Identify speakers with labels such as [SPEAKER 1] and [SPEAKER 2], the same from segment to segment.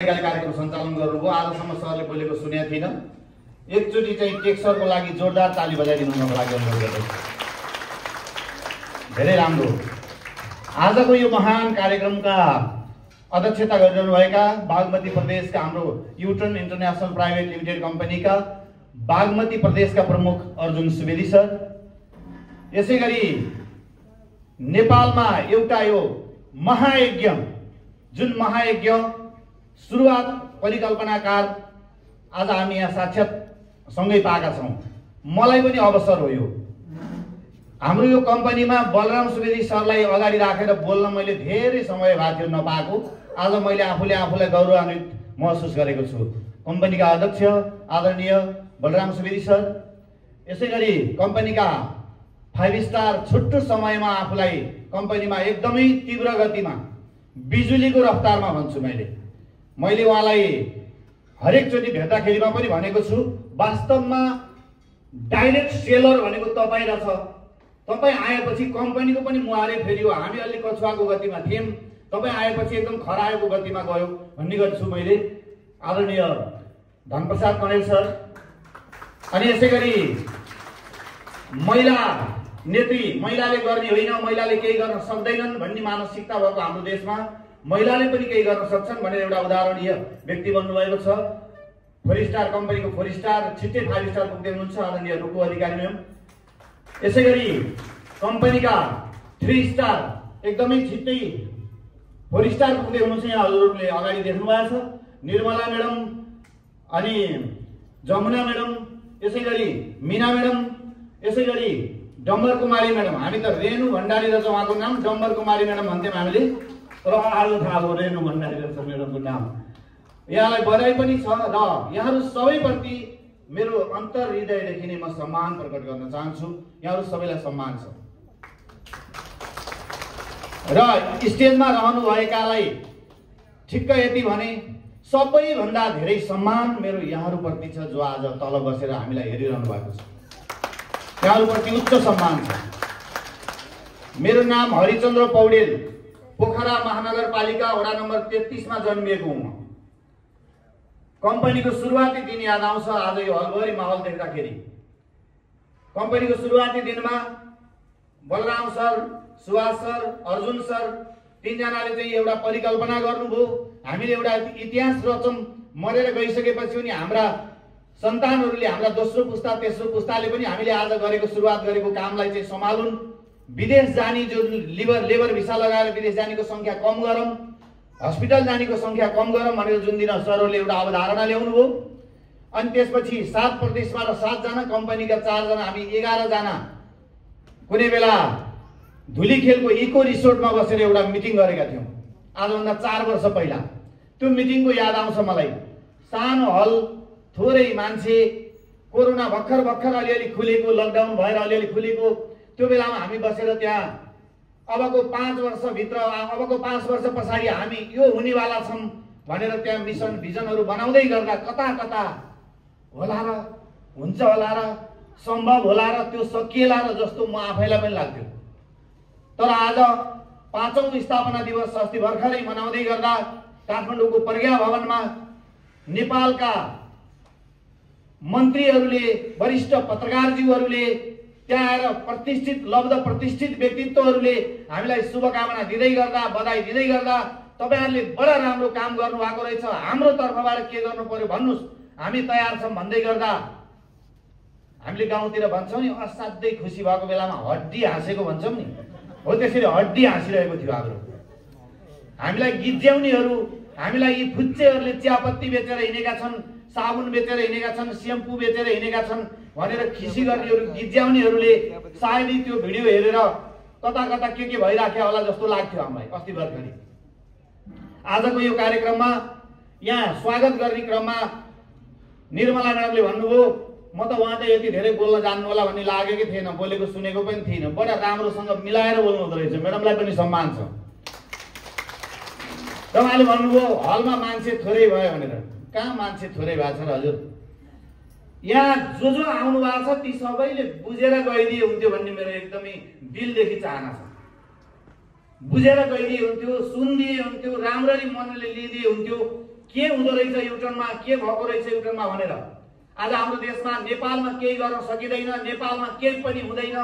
[SPEAKER 1] कार्यक्रम सञ्चालन गर्नुभयो। आजसम्म सरले बोलेको सुनेको थिइनँ। एकचोटि चाहिँ टेक्सरको लागि जोरदार ताली बजाइदिनुको लागि अनुरोध गर्दछु। धेरै राम्रो। आजको यो महान कार्यक्रमका अध्यक्षता गरिरहनुभएका बागमती प्रदेशका हाम्रो युटर्न इन्टरनेसनल प्राइभेट लिमिटेड कम्पनीका बागमती प्रदेशका प्रमुख अर्जुन सुवेदी सर, यसैगरी नेपालमा एउटा यो महायज्ञ जुन महायज्ञ सुरुवात परिकल्पनाकार आज हामी यहाँ साक्षात सँगै पाएका छौँ। मलाई पनि अवसर हो यो। हाम्रो यो कम्पनीमा बलराम सुवेदी सरलाई अगाडि राखेर बोल्न मैले धेरै समय भएको थियो नपाएको। आज मैले आफूलाई गौरवान्वित महसुस गरेको छु। कम्पनीका अध्यक्ष आदरणीय बलराम सुवेदी सर, यसैगरी कम्पनीका 5 स्टार छुट्टो समयमा आफूलाई कम्पनीमा एकदमै तीव्र गतिमा बिजुलीको रफ्तारमा भन्छु मैले उहाँलाई हरेकचोटि भेट्दाखेरिमा पनि भनेको छु, वास्तवमा डाइरेक्ट सेलर भनेको तपाईँ रहेछ। तपाईँ आएपछि कम्पनीको पनि मुहारे फेरियो। हामी अलि कछुवाको गतिमा थियौँ, तपाईँ आएपछि एकदम खरायोको गतिमा गयो भन्ने गर्छु मैले। आदरणीय धनप्रसाद कणेल सर, अनि यसैगरी महिला नेत्री, महिलाले गर्ने होइन, महिलाले केही गर्न सक्दैनन् भन्ने मानसिकता भएको हाम्रो देशमा महिलाले पनि केही गर्न सक्छन् भनेर एउटा उदाहरणीय व्यक्ति बन्नुभएको छ। 4 स्टार कम्पनीको 4 स्टार छिट्टै 5 स्टार पुग्दै हुनुहुन्छ आदरणीय रुकु अधिकारी म्याम। यसैगरी कम्पनीका 3 स्टार एकदमै छिट्टै 4 स्टार पुग्दै हुनुहुन्छ। यहाँ हजुरहरूले अगाडि देख्नु भएको छ, निर्मला म्याडम, अनि जमुना म्याडम, यसैगरी मीना म्याडम, यसैगरी डम्बर कुमारी म्याडम। हामी त रेणु भण्डारी रहेछ उहाँको नाम, डम्बर कुमारी म्याडम भन्थ्यौँ हामीले, तर आज थाहा भयो रेणु भण्डारी रहेछ म्याडमको नाम। यहाँलाई बधाई पनि छ र यहाँहरू सबैप्रति मेरो अन्तर हृदयदेखि नै म सम्मान प्रकट गर्न चाहन्छु। यहाँहरू सबैलाई सम्मान छ र स्टेजमा रहनुभएकालाई ठिक्क यति भने सबैभन्दा धेरै सम्मान मेरो यहाँहरूप्रति छ, जो आज तल बसेर हामीलाई हेरिरहनु भएको छ। यहाँहरूप्रति उच्च सम्मान छ। मेरो नाम हरिचन्द्र पौडेल, पोखरा महानगरपालिका वडा नम्बर 33 मा जन्मिएको हुँ। कम्पनीको सुरुवाती दिन याद आउँछ आज यो हलभरी माहौल देख्दाखेरि। कम्पनीको सुरुवाती दिनमा Balram sir, Subhash sir, Arjun sir, तीनजनाले चाहिँ एउटा परिकल्पना गर्नुभयो। हामीले एउटा इतिहास रचौँ, मरेर गइसकेपछि पनि हाम्रा सन्तानहरूले, हाम्रा दोस्रो पुस्ता तेस्रो पुस्ताले पनि हामीले आज गरेको सुरुवात गरेको कामलाई चाहिँ सम्हालुन्। विदेश जाने जो लेबर भिसा लगाएर विदेश जानेको संख्या कम गरौँ, हस्पिटल जानेको संख्या कम गरौँ भनेर जुन दिन सरहरूले एउटा अवधारणा ल्याउनु भयो। अनि त्यसपछि 7 प्रदेशमा र 7 जना कम्पनीका 4 जना हामी 11 जना कुनै बेला धुलीखेलको इको रिसोर्टमा बसेर एउटा मिटिङ गरेका थियौँ आजभन्दा 4 वर्ष पहिला। त्यो मिटिङको याद आउँछ मलाई। सानो हल, थोरै मान्छे, कोरोना भर्खर अलिअलि खुलेको, लकडाउन भएर अलिअलि खुलेको, त्यो बेलामा हामी बसेर त्यहाँ अबको 5 वर्षभित्र, अबको 5 वर्ष पछाडि हामी यो हुनेवाला छौँ भनेर त्यहाँ मिसन भिजनहरू बनाउँदै गर्दा कता होला र, हुन्छ होला र, सम्भव होला र, त्यो सकिएला र जस्तो म आफैलाई पनि लाग्थ्यो। तर आज 5औं स्थापना दिवस अस्ति भर्खरै मनाउँदै गर्दा काठमाडौँको प्रज्ञा भवनमा नेपालका मन्त्रीहरूले, वरिष्ठ पत्रकारज्यूहरूले, त्यहाँ आएर प्रतिष्ठित व्यक्तित्वहरूले हामीलाई शुभकामना दिँदै गर्दा, बधाई दिँदै गर्दा, तपाईँहरूले बडा राम्रो काम गर्नुभएको रहेछ, हाम्रो तर्फबाट के गर्नु पर्यो भन्नुहोस्, हामी तयार छौँ भन्दै गर्दा हामीले गाउँतिर भन्छौँ नि, असाध्यै खुसी भएको बेलामा हड्डी हाँसेको भन्छौँ नि, हो त्यसरी हड्डी हाँसिरहेको थियो हाम्रो। हामीलाई गिज्याउनेहरू, हामीलाई यी फुच्चेहरूले चियापत्ती बेचेर हिँडेका छन्, साबुन बेचेर हिँडेका छन्, स्याम्पू बेचेर हिँडेका छन् भनेर खिसी गर्नेहरू, गिज्याउनेहरूले सायदै त्यो भिडियो हेरेर कता के भइराख्यो होला जस्तो लाग्थ्यो हामीलाई अस्ति भर्खरै। आजको यो कार्यक्रममा यहाँ स्वागत गर्ने क्रममा निर्मला म्याडमले भन्नुभयो, म त उहाँ त यति धेरै बोल्न जान्नु होला भन्ने लागेकै थिएन, बोलेको सुनेको पनि थिइनँ। बडा राम्रोसँग मिलाएर बोल्नु हुँदो रहेछ, म्याडमलाई पनि सम्मान छ। उहाँले भन्नुभयो हलमा मान्छे थोरै भयो भनेर। कहाँ मान्छे थोरै भएको छ र हजुर? यहाँ जो आउनु भएको छ ती सबैले बुझेर गइदिए हुन्थ्यो भन्ने मेरो एकदमै दिलदेखि चाहना छ। बुझेर गइदिए हुन्थ्यो, सुनिदिए हुन्थ्यो, राम्ररी मनले लिइदिए हुन्थ्यो के हुँदो रहेछ युटर्नमा, के भएको रहेछ युटर्नमा भनेर। आज हाम्रो देशमा नेपालमा केही गर्न सकिँदैन, नेपालमा केही पनि हुँदैन,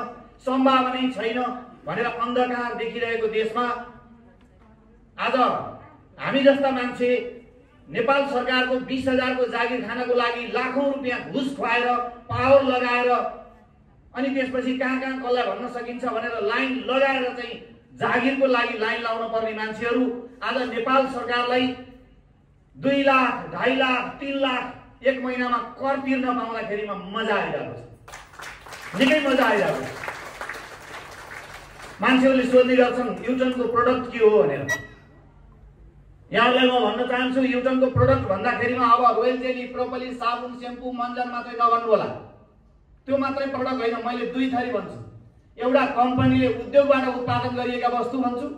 [SPEAKER 1] सम्भावनै छैन भनेर अन्धकार देखिरहेको देशमा आज हामी जस्ता मान्छे नेपाल सरकारको 20,000 को जागिर खानको लागि लाखौं रुपियाँ घुस खुवाएर पावर लगाएर अनि त्यसपछि कहाँ कहाँ कसलाई भन्न सकिन्छ भनेर लाइन लगाएर चाहिँ जागिरको लागि लाइन लाउन पर्ने मान्छेहरू आज नेपाल सरकारलाई 2 लाख, 2.5 लाख, 3 लाख एक महिनामा कर तिर्न पाउँदाखेरिमा मजा आइरहेको छ, निकै मजा आइरहेको छ। मान्छेहरूले सोध्ने गर्छन् युटर्नको प्रोडक्ट के हो भनेर। यहाँलाई म भन्न चाहन्छु युटर्नको प्रोडक्ट भन्दाखेरिमा अब रोयल जेली, प्रोपोलिस, साबुन, सेम्पू, मन्जन मात्रै नभन्नु होला। त्यो मात्रै प्रोडक्ट होइन, मैले 2 थरी भन्छु। एउटा कम्पनीले उद्योगबाट उत्पादन गरिएका वस्तु भन्छु,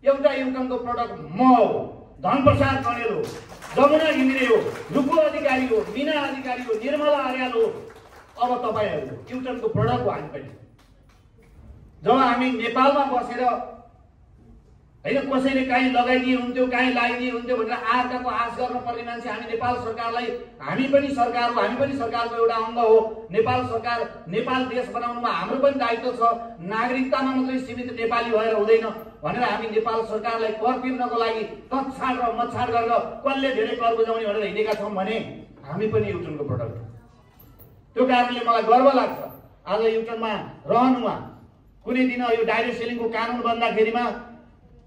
[SPEAKER 1] एउटा युटर्नको प्रोडक्ट म हो, धनप्रसाद कणेल हो, जमुना घिमिरे हो, रुकु अधिकारी हो, मीना अधिकारी हो, निर्मला अर्याल हो। अब तपाईहरु युटर्नको प्रोडक्ट हो हामी पनि। जब हामी नेपालमा बसेर हैन कसैले काहीँ लगाइदिए हुन्थ्यो, काहीँ लगाइदिए हुन्थ्यो भनेर आर्काको आश गर्न पर्ने मान्छे हामी नेपाल सरकारलाई, हामी पनि सरकार हो, हामी पनि सरकारको एउटा अंग हो। नेपाल सरकार, नेपाल देश बनाउनुमा हाम्रो पनि दायित्व छ। नागरिकतामा मात्रै सीमित नेपाली भएर हुँदैन भनेर हामी नेपाल सरकारलाई कर तिर्नको लागि तछाड र मछाड गरेर कसले धेरै कर बुझाउने भनेर हिँडेका छौं भने हामी पनि युटर्नको प्रोडक्ट हो। त्यो कारणले मलाई गर्व लाग्छ आज युटर्नमा रहनुमा। कुनै दिन यो डाइरेक्ट सेलिङको कानुन बन्दाखेरिमा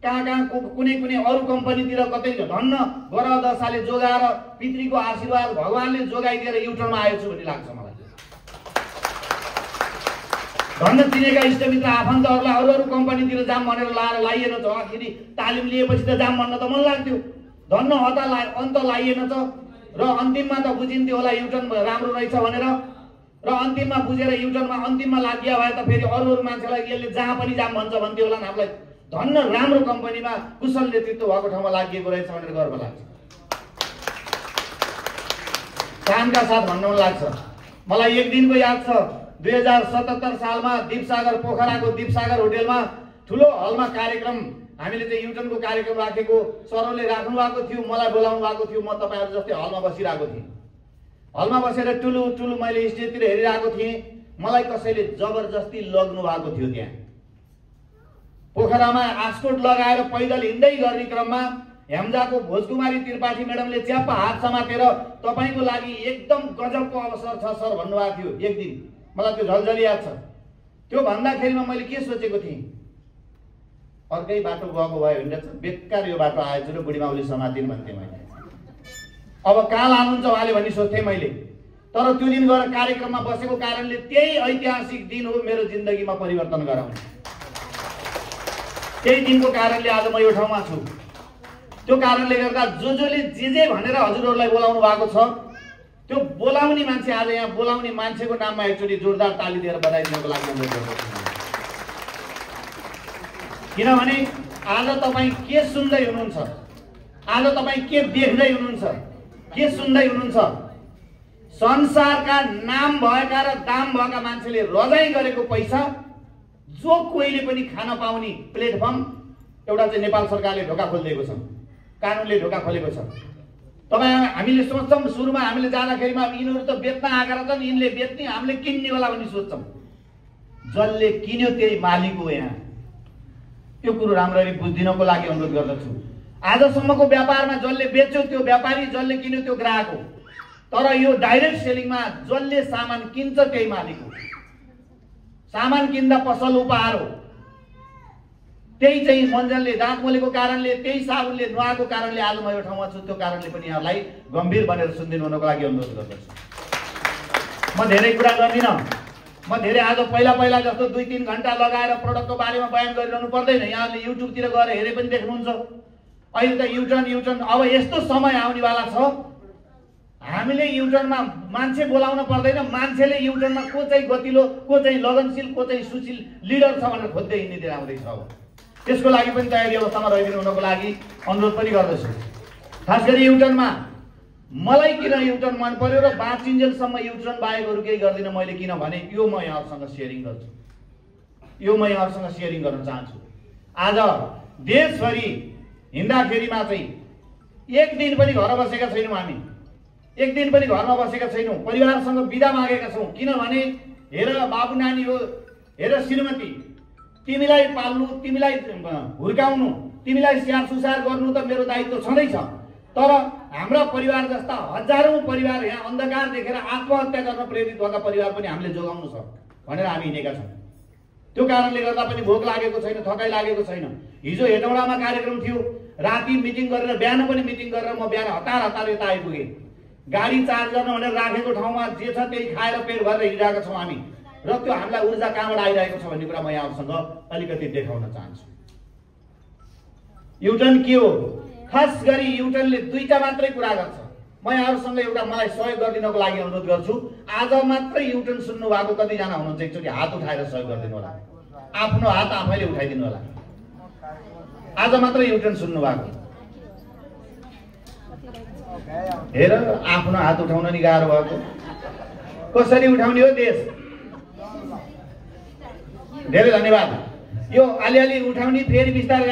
[SPEAKER 1] कहाँ कुनै अरु कम्पनीतिर कतै धन्न ग्रह दशाले जोगाएर पितृको आशीर्वाद भगवानले जोगाइदिएर युटर्नमा आएछु भन्ने लाग्छ मलाई। धन्न चिनेका इष्टमित्र आफन्तहरूलाई अरु कम्पनीतिर जाम भनेर लाइएन त। आखिरी तालिम लिएपछि त जाम भन्न त मन लाग्थ्यो, धन्न अन्त लाइएन त। र अन्तिममा त बुझिन्थ्यो होला युटर्न राम्रो रहेछ भनेर, र अन्तिममा बुझेर युटर्नमा अन्तिममा लाग्या भए त फेरि अरु मान्छेलाई यसले जहाँ पनि जाम भन्छ भन्थ्यो होला। हामीलाई धन्न राम्रो कम्पनीमा कुशल नेतृत्व भएको ठाउँमा लागिएको रहेछ भनेर गर्व लाग्छ, कामका साथ भन्न मन लाग्छ। मलाई एक दिनको याद छ 2077 सालमा दीपसागर, पोखराको दीपसागर होटेलमा ठुलो हलमा कार्यक्रम, हामीले चाहिँ युटर्नको कार्यक्रम राखेको, सरले राख्नु भएको थियो, मलाई बोलाउनु भएको थियो। म तपाईहरु जस्तै हलमा बसिरहेको थिएँ। हलमा बसेर टुलु मैले स्टेजतिर हेरिरहेको थिएँ। मलाई कसैले जबरजस्ती लग्नु भएको थियो। त्यहाँ पोखरामा आस्कोट लगाएर पैदल हिँड्दै गर्ने क्रममा हेम्जाको भोजकुमारी त्रिपाठी म्याडमले च्याप्प हात समातेर तपाईको लागि एकदम गजबको अवसर छ सर भन्नुभएको थियो। एक दिन मलाई त्यो झलझली याद छ। त्यो भन्दाखेरिमा मैले के सोचेको थिएँ, अर्कै बाटो गएको भए भने बेकार यो बाटो आएछ र बुढी माउली समातिन् भन्थे मैले। अब कहाँ लानुहुन्छ उहाँले भन्ने सोच्थेँ मैले। तर त्यो दिन गएर कार्यक्रममा बसेको कारणले त्यही ऐतिहासिक दिन हो मेरो जिन्दगीमा परिवर्तन गराउने। त्यही दिनको कारणले आज म यो ठाउँमा छु। त्यो कारणले गर्दा जसले जे भनेर हजुरहरूलाई बोलाउनु भएको छ, त्यो बोलाउने मान्छे आज यहाँ बोलाउने मान्छेको नाममा एकचोटि जोरदार ताली दिएर बधाई दिनको लागि अनुरोध गर्दछु। किनभने आज तपाईँ के सुन्दै हुनुहुन्छ, आज तपाईँ के देख्दै हुनुहुन्छ, के सुन्दै हुनुहुन्छ, संसारका नाम भएका र दाम भएका मान्छेले रजाई गरेको पैसा जो कोहीले पनि खान पाउने प्लेटफर्म एउटा चाहिँ नेपाल सरकारले ढोका खोलिदिएको छ, कानुनले ढोका खोलेको छ। तपाईँ हामीले सोच्छौँ सुरुमा हामीले जाँदाखेरिमा यिनीहरू त बेच्न आएका रहेछन्, यिनले बेच्ने हामीले किन्ने होला भन्ने सोच्छौँ। जसले किन्यो त्यही मालिक हो। यहाँ त्यो कुरो राम्ररी बुझिदिनको लागि अनुरोध गर्दछु। आजसम्मको व्यापारमा जसले बेच्यो त्यो व्यापारी, जसले किन्यो त्यो ग्राहक हो। तर यो डाइरेक्ट सेलिङमा जसले सामान किन्छ त्यही मालिक हो। सामान किन्दा पसल उपहार हो। त्यही चाहिँ मन्जनले दाँत मोलेको कारणले, त्यही साबुनले नुहाएको कारणले आज म यो ठाउँमा छु। त्यो कारणले पनि यहाँलाई गम्भीर बनेर सुनिदिनु हुनको लागि अनुरोध गर्दछु। म धेरै कुरा गर्दिनँ। म धेरै आज पहिला जस्तो 2-3 घण्टा लगाएर प्रोडक्टको बारेमा बयान गरिरहनु पर्दैन। यहाँले युट्युबतिर गएर हेरे पनि देख्नुहुन्छ। अहिले त युटर्न अब यस्तो समय आउनेवाला छ, हामीले युटर्नमा मान्छे बोलाउन पर्दैन। मान्छेले युटर्नमा को चाहिँ गतिलो, को चाहिँ लगनशील, को चाहिँ सुशील लिडर छ भनेर खोज्दै हिँड्ने दिन आउँदैछ। अब त्यसको लागि पनि तयारी अवस्थामा रहिदिनु हुनको लागि अनुरोध पनि गर्दछु। खास गरी युटर्नमा मलाई किन युटर्न मन पर्यो र बाँचिन्जेलसम्म युटर्न बाहेक अरू केही गर्दिनँ मैले, किनभने यो म यहाँहरूसँग सेयरिङ गर्छु, यो म यहाँहरूसँग सेयरिङ गर्न चाहन्छु। आज देशभरि हिँड्दाखेरिमा चाहिँ एक दिन पनि घर बसेका छैनौँ हामी, एक दिन पनि घरमा बसेका छैनौँ, परिवारसँग बिदा मागेका छौँ। किनभने हेर बाबु नानी हो, हेर श्रीमती, तिमीलाई पाल्नु, तिमीलाई हुर्काउनु, तिमीलाई स्याहार सुसार गर्नु त मेरो दायित्व छँदैछ। तर हाम्रा परिवार जस्ता हजारौं परिवार यहाँ अन्धकार देखेर आत्महत्या गर्न प्रेरित भएका परिवार पनि हामीले जोगाउनु छ भनेर हामी हिँडेका छौँ। त्यो कारणले गर्दा पनि भोक लागेको छैन, थकाइ लागेको छैन। हिजो हेटौँडामा कार्यक्रम थियो, राति मिटिङ गरेर बिहान पनि मिटिङ गरेर म बिहान हतार यता आइपुगेँ। गाडी चार्ज गर्न भनेर राखेको ठाउँमा जे छ त्यही खाएर पेट भरेर हिँडिरहेका छौँ हामी। र त्यो हामीलाई ऊर्जा कहाँबाट आइरहेको छ भन्ने कुरा म यहाँसँग अलिकति देखाउन चाहन्छु। युटर्न के हो? खास गरी युटर्नले दुईटा मात्रै कुरा गर्छ। म यहाँहरूसँग एउटा मलाई सहयोग गरिदिनको लागि अनुरोध गर्छु। आज मात्रै युटर्न सुन्नु भएको कतिजना हुनुहुन्छ एकचोटि हात उठाएर सहयोग गरिदिनु होला। आफ्नो हात आफैले उठाइदिनु होला। आज मात्रै युटर्न सुन्नु भएको। हेर आफ्नो हात उठाउन नि गाह्रो भएको। कसरी उठाउने हो देश? धेरै धन्यवाद। यो अलिअलि उठाउने फेरि बिस्तारै